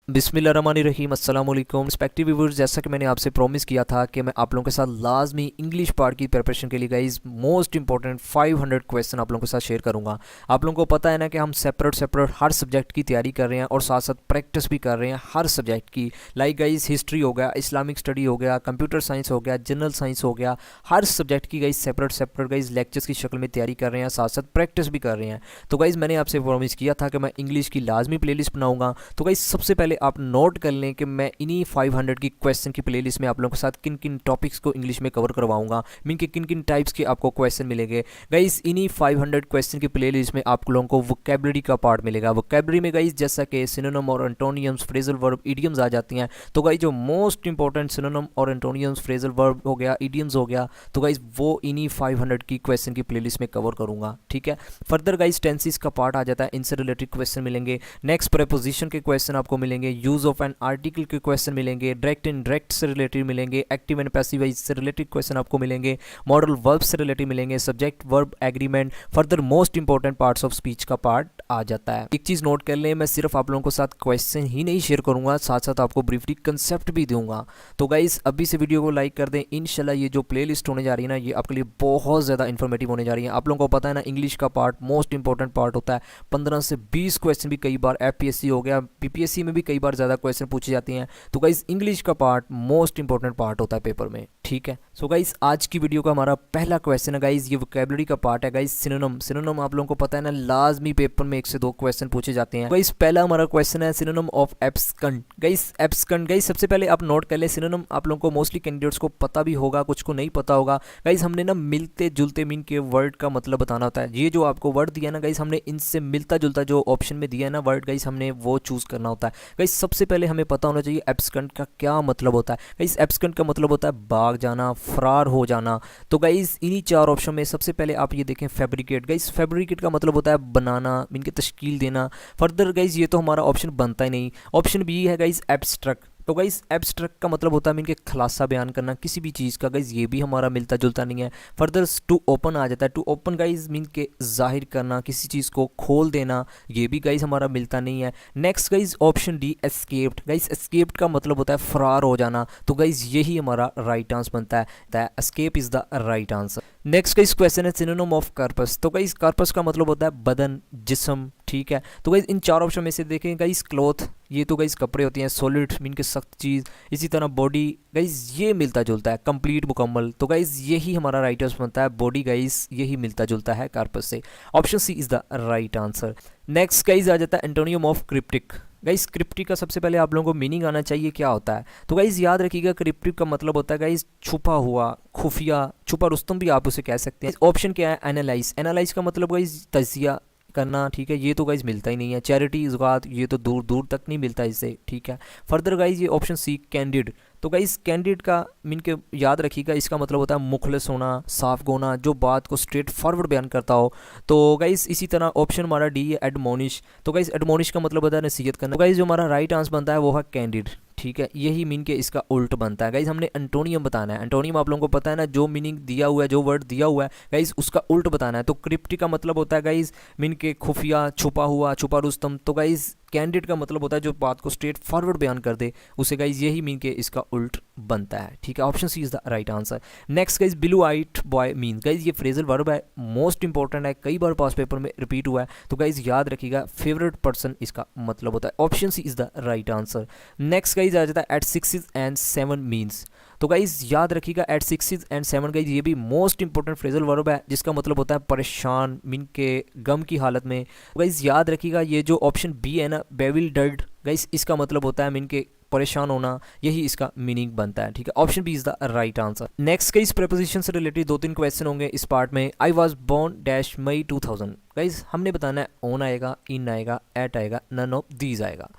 बिस्मिल्लाहिर्रहमानिर्रहीम अस्सलाम वालेकुम रिस्पेक्टिव व्यूअर्स। जैसा कि मैंने आपसे प्रॉमिस किया था कि मैं आप लोगों के साथ लाजमी इंग्लिश पार्ट की प्रिपरेशन के लिए गाइस मोस्ट इंपॉर्टेंट 500 क्वेश्चन आप लोगों के साथ शेयर करूंगा। आप लोगों को पता है ना कि हम सेपरेट हर सब्जेक्ट की तैयारी कर रहे हैं और साथ साथ प्रैक्टिस भी कर रहे हैं हर सब्जेक्ट की। लाइक गाइस हिस्ट्री हो गया, इस्लामिक स्टडी हो गया, कंप्यूटर साइंस हो गया, जनरल साइंस हो गया, हर सब्जेक्ट की गाइस सेपरेट गाइस लेक्चर्स की शक्ल में तैयारी कर रहे हैं, साथ साथ प्रैक्टिस भी कर रहे हैं। तो गाइस मैंने आपसे प्रॉमिस किया था कि मैं इंग्लिश की लाजमी प्लेलिस्ट बनाऊंगा। तो गाइस सबसे पहले आप नोट कर लें कि मैं इन्हीं 500 की क्वेश्चन की प्लेलिस्ट में आप लोगों के साथ किन किन टॉपिक्स को इंग्लिश में कवर करवाऊंगा, मीन के किन किन टाइप्स के आपको क्वेश्चन मिलेंगे। गाइस इन्हीं 500 क्वेश्चन की प्लेलिस्ट में आप लोगों को वोकैबुलरी का पार्ट मिलेगा। वोकैबुलरी में गाइस जैसा कि सिनोनिम और एंटोनियम्स, फ्रेजल वर्ब, इडियम्स आ जाती हैं। तो गाइस जो मोस्ट इंपॉर्टेंट सिनोनिम और एंटोनियम्स, फ्रेजल वर्ब हो गया, इडियम्स हो गया, तो गाइस वो इन्हीं 500 की क्वेश्चन की प्लेलिस्ट में कवर करूंगा। ठीक है। फर्दर गाइस टेंसेस का पार्ट आ जाता है, इनसे रिलेटेड क्वेश्चन मिलेंगे। नेक्स्ट प्रीपोजिशन के क्वेश्चन आपको मिलेंगे, यूज ऑफ एन आर्टिकल के क्वेश्चन मिलेंगे, डायरेक्ट इनडायरेक्ट से रिलेटेड मिलेंगे, एक्टिव एंड पैसिव वॉइस से रिलेटेड क्वेश्चन आपको मिलेंगे, मॉडल वर्ब से रिलेटेड मिलेंगे, subject verb agreement. Further most important parts of speech का पार्ट आ जाता है। एक चीज नोट कर लें, मैं सिर्फ आप लोगों के साथ क्वेश्चन ही नहीं शेयर करूंगा, साथ साथ आपको ब्रीफली कंसेप्ट भी दूंगा। तो गाइस अभी से वीडियो को लाइक कर दें। इंशाल्लाह ये जो प्लेलिस्ट होने जा रही है ना, ये आपके लिए बहुत ज़्यादा इन्फॉर्मेटिव होने जा रही है। आप लोगों को पता है ना, इंग्लिश का पार्ट मोस्ट इंपॉर्टेंट पार्ट होता है। 15 से 20 क्वेश्चन भी कई बार एफपीएससी हो गया, पीपीएससी में भी कई बार ज़्यादा क्वेश्चन पूछे जाते हैं। तो गाइस इंग्लिश का पार्ट मोस्ट इंपॉर्टेंट पार्ट होता है पेपर में। ठीक है। सो गाइस आज की वीडियो का हमारा पहला क्वेश्चन है गाइस, ये वोकैबुलरी का पार्ट है गाइस। सिनोनिम आप लोगों को पता है ना, लाजमी पेपर में 1 से 2 क्वेश्चन पूछे जाते हैं। गाइस पहला हमारा क्वेश्चन है सिनोनिम ऑफ एब्सकंड। गाइस एब्सकंड, गाइस सबसे पहले आप नोट कर ले, सिनोनिम आप लोगों को मोस्टली कैंडिडेट्स को पता भी होगा, कुछ को नहीं पता होगा। गाइस हमने ना मिलते जुलते मीन के वर्ड का मतलब बताना होता है। ये जो आपको वर्ड दिया ना गाइस, हमने इनसे मिलता जुलता जो ऑप्शन में दिया है ना वर्ड, गाइस हमने वो चूज करना होता है। गाइस सबसे पहले हमें पता होना चाहिए एब्सकंड का क्या मतलब होता है। गाइस एब्सकंड का मतलब होता है भाग जाना, फरार हो जाना। तो गाइस इन्हीं 4 ऑप्शन में सबसे पहले आप ये देखें फैब्रिकेट। गाइस फैब्रिकेट का मतलब होता है बनाना, मीन के तश्कील देना। फर्दर गाइस ये तो हमारा ऑप्शन बनता ही नहीं। ऑप्शन बी है गाइस एब्स्ट्रैक्ट। तो गाइस एब्स्ट्रैक्ट का मतलब होता है मीन के खुलासा बयान करना किसी भी चीज़ का। गाइस ये भी हमारा मिलता जुलता नहीं है। फर्दर टू ओपन आ जाता है। टू ओपन गाइस मीन के जाहिर करना, किसी चीज़ को खोल देना, ये भी गाइस हमारा मिलता नहीं है। Next guys option D escaped. Guys escaped का मतलब होता है फरार हो जाना। तो गाइस यही हमारा राइट आंसर बनता है, escape is the right answer. Next guys question है सिनोनिम ऑफ कार्पस। तो गाइस कार्पस का मतलब होता है बदन, जिस्म। ठीक है। तो गाइस इन 4 ऑप्शन में से देखें गाइस क्लॉथ, ये तो गाइस कपड़े होते हैं, सॉलिड मीन के सख्त चीज़। इसी तरह बॉडी गाइस ये मिलता जुलता है, कंप्लीट मुकम्मल। तो गाइस यही हमारा राइट आंसर बनता है, बॉडी गाइस यही मिलता जुलता है कार्पस से। Option C is the right answer. Next guys आ जाता है antonym of cryptic. Guys cryptic का सबसे पहले आप लोगों को मीनिंग आना चाहिए क्या होता है। तो गाइस याद रखिएगा क्रिप्टिक का मतलब होता है गाइस छुपा हुआ, खुफिया, छुपा रुस्तम भी आप उसे कह सकते हैं। ऑप्शन क्या है एनालाइज। एनालाइज का मतलब गाइस तजिया करना। ठीक है। ये तो गाइज मिलता ही नहीं है। चैरिटी जुगात, ये तो दूर दूर तक नहीं मिलता इससे। ठीक है। फर्दर गाइज ये ऑप्शन सी कैंडिड। तो गाइस कैंडिड का मीन के याद रखिएगा, इसका मतलब होता है मुखलिस होना, साफ होना, जो बात को स्ट्रेट फॉरवर्ड बयान करता हो। तो गाइस इसी तरह ऑप्शन हमारा डी है एडमोनिश। तो गाइस एडमोनिश का मतलब होता है नसीहत करना। तो गाइस जो हमारा राइट आंसर बनता है वो है कैंडिड। ठीक है। यही मीन के इसका उल्ट बनता है। गाइस हमने एंटोनियम बताना है। एंटोनियम आप लोगों को पता है ना, जो मीनिंग दिया हुआ है, जो वर्ड दिया हुआ है गाइस उसका उल्ट बताना है। तो क्रिप्टिक का मतलब होता है गाइस मीन के खुफिया, छुपा हुआ, छुपा रुस्तम। तो गाइस कैंडिड का मतलब होता है जो बात को स्ट्रेट फॉरवर्ड बयान कर दे, उसे गाइस यही मीन के इसका उल्ट बनता है। ठीक है। Option C is the right answer. Next guys blue eyed boy mean. Guys ये फ्रेजल वर्ब है, मोस्ट इंपॉर्टेंट है, कई बार पास पेपर में रिपीट हुआ है। तो गाइस याद रखिएगा फेवरेट पर्सन इसका मतलब होता है। Option C is the right answer. Next guys आ जाता है एट 6 एंड 7 मीन्स। तो गाइज याद रखिएगा एट 6 एंड 7 गाइज ये भी मोस्ट इंपॉर्टेंट फ्रेजल वर्ब है, जिसका मतलब होता है परेशान, मीन के गम की हालत में। गाइज याद रखिएगा ये जो ऑप्शन बी है ना बेविल्डर्ड, गाइज इसका मतलब होता है मीन के परेशान होना, यही इसका मीनिंग बनता है। ठीक है। Option B is the right answer. Next guys preposition से रिलेटेड 2-3 क्वेश्चन होंगे इस पार्ट में। I was born dash May 2000। Guys हमने बताना है ऑन आएगा, इन आएगा, एट आएगा, नन ऑफ दीज आएगा।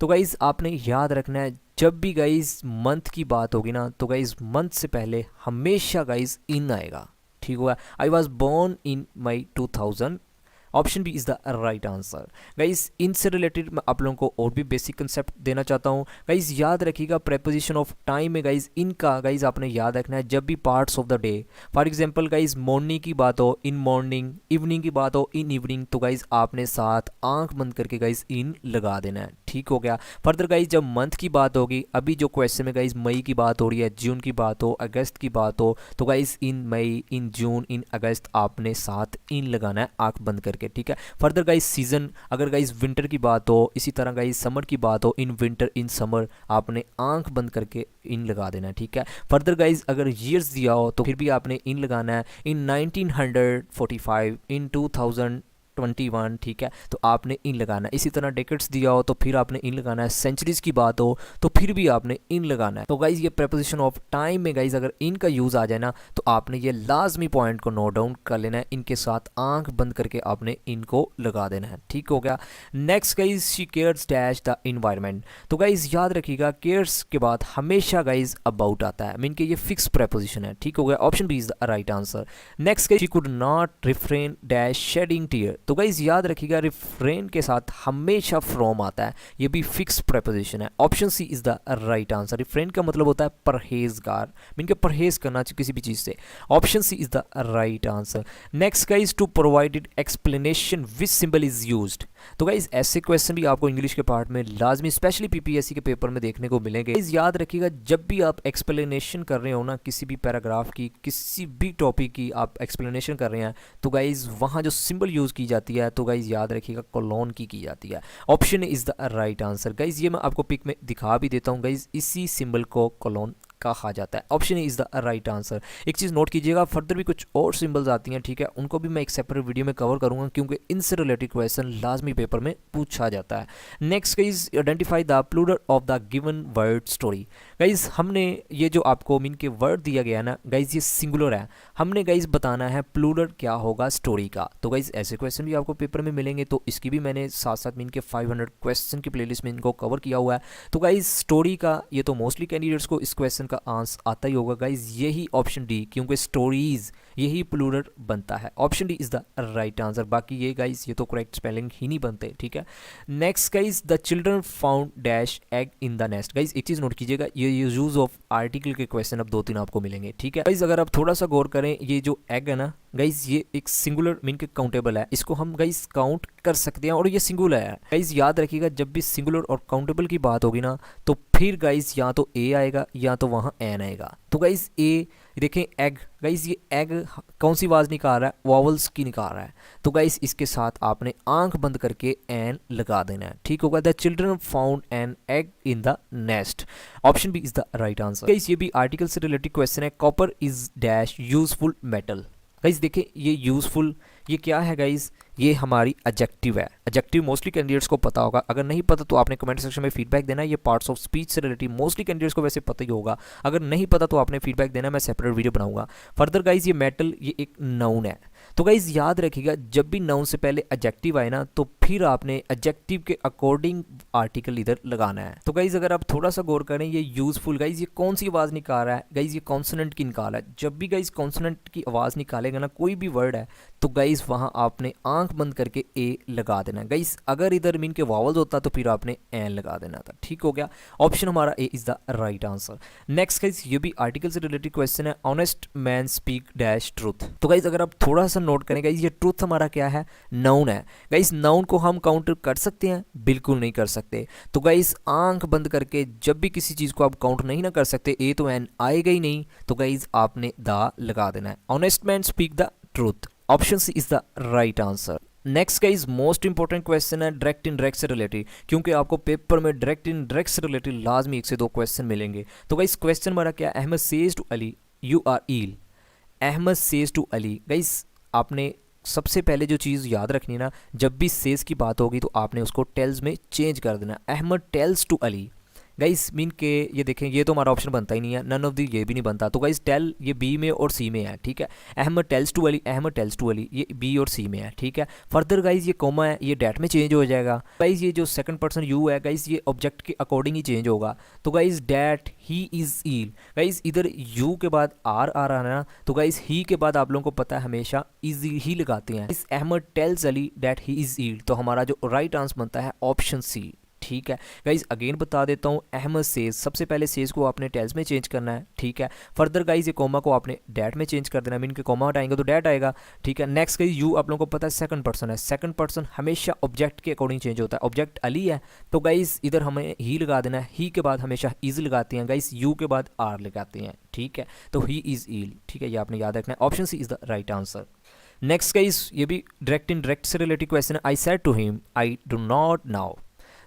तो गाइज आपने याद रखना है जब भी गाइज मंथ की बात होगी ना, तो गाइज मंथ से पहले हमेशा गाइज इन आएगा। ठीक हुआ। I was born in May 2000। Option B is the right answer. Guys इनसे रिलेटेड मैं आप लोगों को और भी बेसिक कंसेप्ट देना चाहता हूँ। गाइस याद रखिएगा प्रेपोजिशन ऑफ टाइम में गाइस इनका गाइस आपने याद रखना है जब भी parts of the day, for example guys morning की बात हो इन मॉर्निंग, इवनिंग की बात हो इन इवनिंग, तो गाइस आपने साथ आंख बंद करके गाइस इन लगा देना है। ठीक हो गया। फर्दर गाइज जब मंथ की बात होगी, अभी जो क्वेश्चन में गाइज मई की बात हो रही है, जून की बात हो, अगस्त की बात हो, तो गाइज इन मई, इन जून, इन अगस्त आपने साथ इन लगाना है आंख बंद करके, ठीक है। फर्दर गाइज सीजन, अगर गाइज विंटर की बात हो, इसी तरह गाइज समर की बात हो, इन विंटर, इन समर आपने आंख बंद करके इन लगा देना है, ठीक है। फर्दर गाइज अगर ईयर्स दिया हो तो फिर भी आपने इन लगाना है, इन 1945, इन 2021, ठीक है, तो आपने इन लगाना है। इसी तरह डेकेड्स दिया हो तो फिर आपने इन लगाना है। सेंचुरीज की बात हो तो फिर भी आपने इन लगाना है। तो गाइज ये प्रेपोजिशन ऑफ टाइम में गाइज अगर इन का यूज़ आ जाए ना तो आपने ये लाजमी पॉइंट को नोट डाउन कर लेना है, इनके साथ आंख बंद करके आपने इनको लगा देना है, ठीक हो गया। Next guys she cares dash the environment. तो गाइज याद रखिएगा केयर्स के बाद हमेशा गाइज अबाउट आता है, मीन के ये फिक्स प्रेपोजिशन है, ठीक हो गया। Option B is the right answer. Next guys she could not refrain dash shedding tear. तो गाइज याद रखिएगा रिफ्रेन के साथ हमेशा फ्रॉम आता है, ये भी फिक्स प्रेपोजिशन है। Option C is the right answer. Refrain का मतलब होता है परहेजगार, मीन के परहेज करना चाहिए किसी भी चीज़ से। Option C is the right answer. Next guys to provided explanation which symbol is used. तो गाइज ऐसे क्वेश्चन भी आपको इंग्लिश के पार्ट में लाजमी स्पेशली पीपीएससी के पेपर में देखने को मिलेंगे। गाइज याद रखिएगा जब भी आप एक्सप्लेनेशन कर रहे हो ना किसी भी पैराग्राफ की, किसी भी टॉपिक की आप एक्सप्लेनेशन कर रहे हैं, तो गाइज वहाँ जो सिंबल यूज़ की जाती है तो गाइज याद रखिएगा कोलोन की जाती है। Option is the right answer. Guys ये मैं आपको पिक में दिखा भी देता हूँ, गाइज इसी सिंबल को कोलोन कहा जाता है। Option is the right answer. एक चीज़ नोट कीजिएगा, फर्दर भी कुछ और सिंबल्स आती हैं, ठीक है, उनको भी मैं एक सेपरेट वीडियो में कवर करूंगा क्योंकि इनसे रिलेटेड क्वेश्चन लाजमी पेपर में पूछा जाता है। Next guys identify the plural of the given word story. Guys हमने ये जो आपको मीन के वर्ड दिया गया ना गाइज ये सिंगुलर है, हमने गाइज बताना है प्लूरल क्या होगा स्टोरी का। तो गाइज ऐसे क्वेश्चन भी आपको पेपर में मिलेंगे, तो इसकी भी मैंने साथ साथ मीन के 500 क्वेश्चन की प्लेलिस्ट में इनको कवर किया हुआ है। तो गाइज स्टोरी का ये तो मोस्टली कैंडिडेट्स को इस क्वेश्चन का आंसर आता ही होगा गाइज, यही ऑप्शन डी, क्योंकि स्टोरीज यही प्लूरल बनता है। Option D is the right answer. बाकी ये गाइज ये तो करेक्ट स्पेलिंग ही नहीं बनते, ठीक है। Next guys the children found dash egg in the nest. Guys एक चीज नोट कीजिएगा, ये यूज ऑफ आर्टिकल के क्वेश्चन अब 2-3 आपको मिलेंगे, ठीक है। गाइज अगर आप थोड़ा सा गौर करें, ये जो एग है ना गाइज ये एक सिंगुलर मीन के काउंटेबल है, इसको हम गाइज काउंट कर सकते हैं और ये सिंगुलर है। गाइज याद रखिएगा जब भी सिंगुलर और काउंटेबल की बात होगी ना तो फिर गाइज या तो ए आएगा या तो वहाँ एन आएगा। तो गाइज ए देखें एग, गाइज ये एग कौन सी आवाज़ निकाल रहा है, वॉवल्स की निकाल रहा है, तो गाइज इसके साथ आपने आंख बंद करके एन लगा देना है, ठीक होगा। The children found an egg in the nest. Option B is the right answer. Guys ये भी आर्टिकल से रिलेटेड क्वेश्चन है। Copper is dash useful metal. Guys देखें ये यूजफुल ये क्या है गाइज, ये हमारी एडजेक्टिव है। एडजेक्टिव मोस्टली कैंडिडेट्स को पता होगा, अगर नहीं पता तो आपने कमेंट सेक्शन में फीडबैक देना। ये पार्ट्स ऑफ स्पीच से रिलेटेड मोस्टली कैंडिडेट्स को वैसे पता ही होगा, अगर नहीं पता तो आपने फीडबैक देना, मैं सेपरेट वीडियो बनाऊंगा। फर्दर गाइज ये मेटल ये एक नाउन है। तो गाइज याद रखिएगा जब भी नाउन से पहले एडजेक्टिव आए ना तो फिर आपने एडजेक्टिव के अकॉर्डिंग आर्टिकल इधर लगाना है। तो गाइज अगर आप थोड़ा सा गौर करें, ये यूजफुल गाइज ये कौन सी आवाज़ निकाल रहा है, गाइज ये कॉन्सोनेंट की निकाल रहा है। जब भी गाइज कॉन्सोनेंट की आवाज़ निकालेगा ना कोई भी वर्ड है तो गाइज वहाँ आपने आंख बंद करके ए लगा देना। गाइज अगर इधर मीन के वावल्स होता तो फिर आपने एन लगा देना था, ठीक हो गया। ऑप्शन हमारा A is the right answer. Next guys ये भी आर्टिकल से रिलेटेड क्वेश्चन है। Honest man speak dash truth. तो गाइज अगर आप थोड़ा सा नोट करें गाइज ये ट्रूथ हमारा क्या है, नाउन है। गाइज नाउन को हम काउंटर कर सकते हैं, बिल्कुल नहीं कर सकते। तो गाइज आंख बंद करके जब भी किसी चीज़ को आप काउंट नहीं ना कर सकते, ए तो एन आएगा ही नहीं, तो गाइज आपने द लगा देना है। Honest man speak the truth. Option C is the right answer. Next का इज मोस्ट इंपॉर्टेंट क्वेश्चन है डायरेक्ट इनडायरेक्ट से रिलेटेड, क्योंकि आपको पेपर में डायरेक्ट इनडायरेक्ट से रिलेटेड लाजमी 1 से 2 क्वेश्चन मिलेंगे। तो गाइस क्वेश्चन हमारा क्या, Ahmed says to Ali you are ill. Ahmed says to Ali, guys आपने सबसे पहले जो चीज़ याद रखनी है ना, जब भी सेज की बात होगी तो आपने उसको टेल्स में चेंज कर देना। Ahmed tells to Ali, guys mean के ये देखें ये तो हमारा ऑप्शन बनता ही नहीं है, नन ऑफ दी ये भी नहीं बनता। तो गाइस टेल ये बी में और सी में है, ठीक है। Ahmed tells to Ali, Ahmed tells to Ali ये बी और सी में है, ठीक है। फर्दर गाइस ये कॉमा है, ये डैट में चेंज हो जाएगा। गाइस ये जो सेकंड पर्सन यू है गाइस ये ऑब्जेक्ट के अकॉर्डिंग ही चेंज होगा। तो guys that he is ill, guys इधर यू के बाद आर आ रहा है ना, तो गाइस ही के बाद आप लोगों को पता है हमेशा इज ही लगाते हैं। इस Ahmed tells Ali that he is ill, तो हमारा जो राइट आंसर बनता है ऑप्शन सी, ठीक है गाइज, अगेन बता देता हूँ, अहमद सेज, सबसे पहले सेज को आपने टेल्स में चेंज करना है, ठीक है। फर्दर गाइज ये कोमा को आपने डैट में चेंज कर देना, मीन के कोमा हटाएंगे तो डैट आएगा, ठीक है। नेक्स्ट गाइज यू आप लोगों को पता है सेकंड पर्सन है, सेकंड पर्सन हमेशा ऑब्जेक्ट के अकॉर्डिंग चेंज होता है। ऑब्जेक्ट अली है तो गाइज इधर हमें ही लगा देना है, ही के बाद हमेशा इज लगाते हैं गाइज, यू के बाद आर लगाते हैं, ठीक है। तो ही इज ईल, ठीक है, ये आपने याद रखना है। Option C is the right answer. Next guys ये भी डायरेक्ट इनडायरेक्ट से रिलेटेड क्वेश्चन है। I said to him I do not know.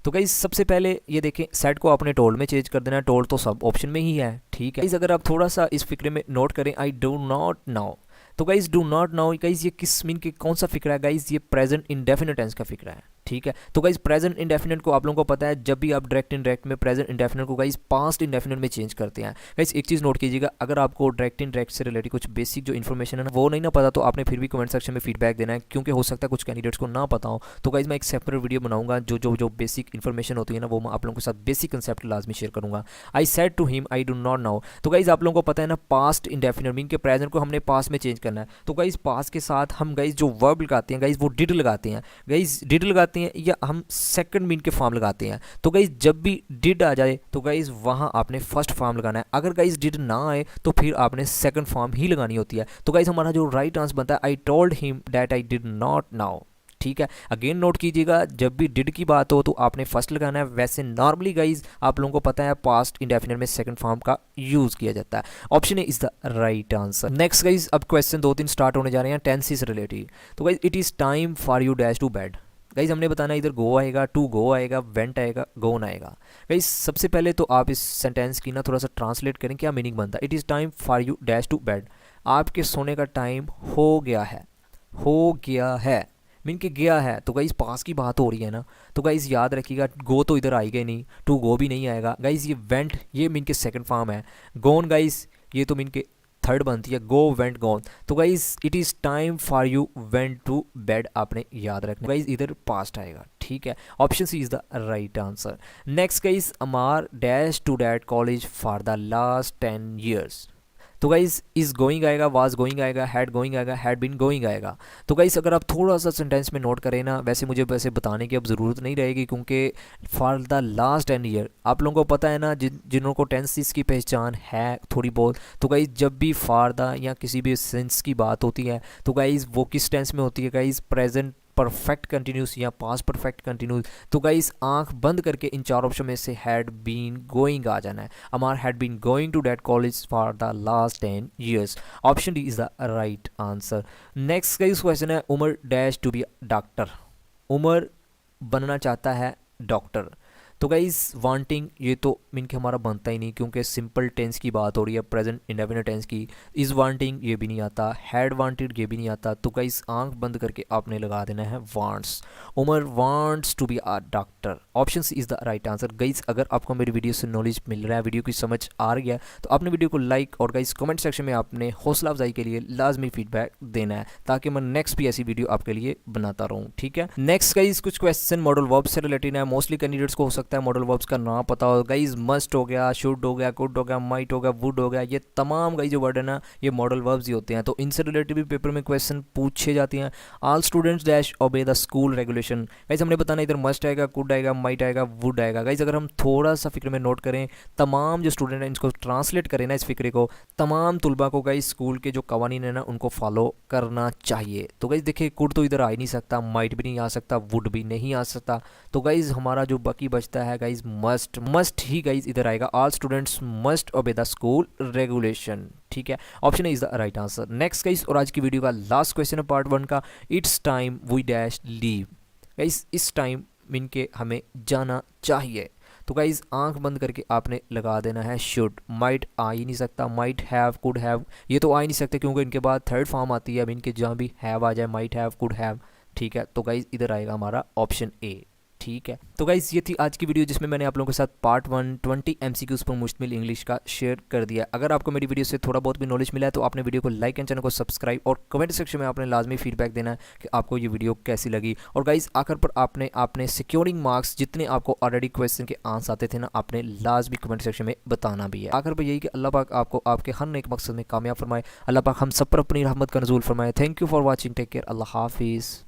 तो गाइज सबसे पहले ये देखें, सेट को आपने टोल्ड में चेंज कर देना है, टोल्ड तो सब ऑप्शन में ही है, ठीक है। गाइज अगर आप थोड़ा सा इस फिक्रे में नोट करें, आई डू नॉट नाउ, तो guys do not now guys ये किस मीन के कौन सा फिक्रा है गाइज, ये प्रेजेंट इंडेफिनिट टेंस का फिक्रा है, ठीक है। तो गाइज प्रेजेंट इंडेफिनिट को आप लोगों को पता है, जब भी आप डायरेक्ट इनडायरेक्ट में प्रेजेंट इंडेफिनिट को गाइज पास्ट इंडेफिनिट में चेंज करते हैं। गाइज एक चीज़ नोट कीजिएगा, अगर आपको डायरेक्ट इनडायरेक्ट से रिलेटेड कुछ बेसिक जो इन्फॉर्मेशन है ना वो नहीं ना पता, तो आपने फिर भी कमेंट सेक्शन में फीडबैक देना है, क्योंकि हो सकता है कुछ कैंडिडेट्स को ना पता हो। तो गाइज मैं एक सेपरेट वीडियो बनाऊंगा जो जो जो बेसिक इन्फॉर्मेशन होती है ना, वो मैं आप लोगों के साथ बेसिक कंसेप्ट लाजमी शेयर करूंगा। I said to him I do not know, तो गाइज आप लोगों को पता है ना, पास्ट इंडेफिनिट मीन के प्रेजेंट को हमने पास्ट में चेंज करना है। तो गाइज पास्ट के साथ हम गाइज जो वर्ब लगाते हैं गाइज वो डिड लगाते हैं, गाइज डिड लगाते हैं या हम सेकंड मीन के फॉर्म लगाते हैं। तो गाइज जब भी डिड आ जाए तो गाइज वहां आपने फर्स्ट फॉर्म लगाना है, अगर गाइज डिड ना आए तो फिर आपने सेकंड फॉर्म ही लगानी होती है। तो गाइज हमारा जो राइट आंसर बनता है, I told him that I did not now, ठीक है। अगेन नोट कीजिएगा, जब भी डिड की बात हो तो आपने फर्स्ट लगाना है। वैसे नॉर्मली गाइज आप लोगों को पता है पास्ट इंडेफिनिट में सेकंड फॉर्म का यूज किया जाता है। Option A is the right answer. Next guys अब क्वेश्चन 2-3 स्टार्ट होने जा रहे हैं टेंस से रिलेटेड। तो guys it is time for you dash to bed, guys हमने बताना इधर गो आएगा, टू गो आएगा, वेंट आएगा, गोन आएगा। गाइज सबसे पहले तो आप इस सेंटेंस की ना थोड़ा सा ट्रांसलेट करें, क्या मीनिंग बनता है। It is time for you dash to bed, आपके सोने का टाइम हो गया है, हो गया है मीन के गया है, तो गाइज पास की बात हो रही है ना। तो गाइज याद रखिएगा, गो तो इधर आएगा ही नहीं, टू गो भी नहीं आएगा। गाइज ये वेंट ये मीन के सेकंड फॉर्म है, गोन गाइज ये तो मीन के थर्ड बनती है, गो वेंट गोन। तो guys it is time for you went to bed आपने याद रखना, गाइज इधर पास्ट आएगा, ठीक है। Option C is the right answer. Next guys Amar dash to that college for the last 10 years। तो गाइज इज गोइंग आएगा, वाज गोइंग आएगा, हैड गोइंग आएगा, हैड बीन गोइंग आएगा। तो गाइज अगर आप थोड़ा सा सेंटेंस में नोट करें ना, वैसे मुझे वैसे बताने की अब ज़रूरत नहीं रहेगी, क्योंकि फॉर द लास्ट 10 year आप लोगों को पता है ना, जिन्हों को टेंसेस की पहचान है थोड़ी बहुत। तो गाइज जब भी फॉर द या किसी भी सेंस की बात होती है तो गाइज वो किस टेंस में होती है गाइज, प्रेजेंट परफेक्ट कंटिन्यूस या पास्ट परफेक्ट कंटिन्यूस। तो गाइस आंख बंद करके इन चार ऑप्शन में से हैड बीन गोइंग आ जाना है। Amar had been going to that college for the last 10 years। Option D is the right answer. Next guys question है, Umar dash to be doctor, Umar बनना चाहता है डॉक्टर। तो गाइज वांटिंग ये तो मीन के हमारा बनता ही नहीं, क्योंकि सिंपल टेंस की बात हो रही है, प्रेजेंट इंडेफिनिट टेंस की। इज वांटिंग ये भी नहीं आता, हैड वांटेड ये भी नहीं आता। तो गाइज आंख बंद करके आपने लगा देना है wants, Umar wants to be a doctor. Option C is the right answer. Guys अगर आपको मेरी वीडियो से नॉलेज मिल रहा है, वीडियो की समझ आ रही है, तो आपने वीडियो को लाइक और गाइज कमेंट सेक्शन में आपने हौसला अफजाई के लिए लाजमी फीडबैक देना है, ताकि मैं नेक्स्ट भी ऐसी वीडियो आपके लिए बनाता रहूँ, ठीक है। नेक्स्ट गाइज कुछ क्वेश्चन मॉडल वर्ब से रिलेटेड है। मोस्टली कैंडिडेट्स को हो सकता है मॉडल वर्ब्स का ना पता हो। गाइज मस्ट हो गया, शुड हो गया, कुड हो गया, माइट हो गया, वुड हो गया, ये तमाम गाइज जो वर्ड है ना ये मॉडल वर्ब्स ही होते हैं। तो इनसे रिलेटेड भी पेपर में क्वेश्चन पूछे जाते हैं। All students dash obey the school regulation, guys हमने बताना इधर मस्ट आएगा, कुड आएगा, माइट आएगा, वुड आएगा। गाइज अगर हम थोड़ा सा फिक्र में नोट करें, तमाम जो स्टूडेंट हैं इनको ट्रांसलेट करें ना इस फिक्रे को, तमाम तुलबा को गाइज स्कूल के जो कवानीन है ना उनको फॉलो करना चाहिए। तो गाइज देखिए, कुड तो इधर आ ही नहीं सकता, माइट भी नहीं आ सकता, वुड भी नहीं आ सकता। तो गाइज हमारा जो बाकी बचता है गाइज मस्ट ही गाइज इधर आएगा। All students must obey the school regulation, ठीक है। Option is the right answer. Next guys और आज की वीडियो का लास्ट क्वेश्चन है पार्ट 1 का, it's time we dash leave. Guys इस टाइम मीन के हमें जाना चाहिए। तो गाइज आंख बंद करके आपने लगा देना है शुड। माइट आ ही नहीं सकता, माइट हैव, कुड हैव ये तो आ ही नहीं सकते, क्योंकि इनके बाद थर्ड फॉर्म आती है, मीन के जहाँ भी हैव आ जाए, माइट हैव, कुड हैव, ठीक है। तो गाइज इधर आएगा हमारा ऑप्शन ए, ठीक है। तो गाइज ये थी आज की वीडियो, जिसमें मैंने आप लोगों के साथ पार्ट 1 20 MCQs पर मुश्तमिल इंग्लिश का शेयर कर दिया। अगर आपको मेरी वीडियो से थोड़ा बहुत भी नॉलेज मिला है तो आपने वीडियो को लाइक एंड चैनल को सब्सक्राइब और कमेंट सेक्शन में आपने लाजमी फीडबैक देना है कि आपको ये वीडियो कैसी लगी। और गाइज आखिर पर आपने सिक्योरिंग मार्क्स जितने आपको ऑलरेडी क्वेश्चन के आंसर आते थे ना, आपने लाजमी कमेंट सेक्शन में बताना भी है। आखिर पर यही कि अल्लाह पाक आपको आपके हर नेक मकसद में कामयाब फरमाए। अल्लाह पाक हम सब पर अपनी रहमत का नज़ूल फरमाए। Thank you for watching, take care, Allah हाफिज़।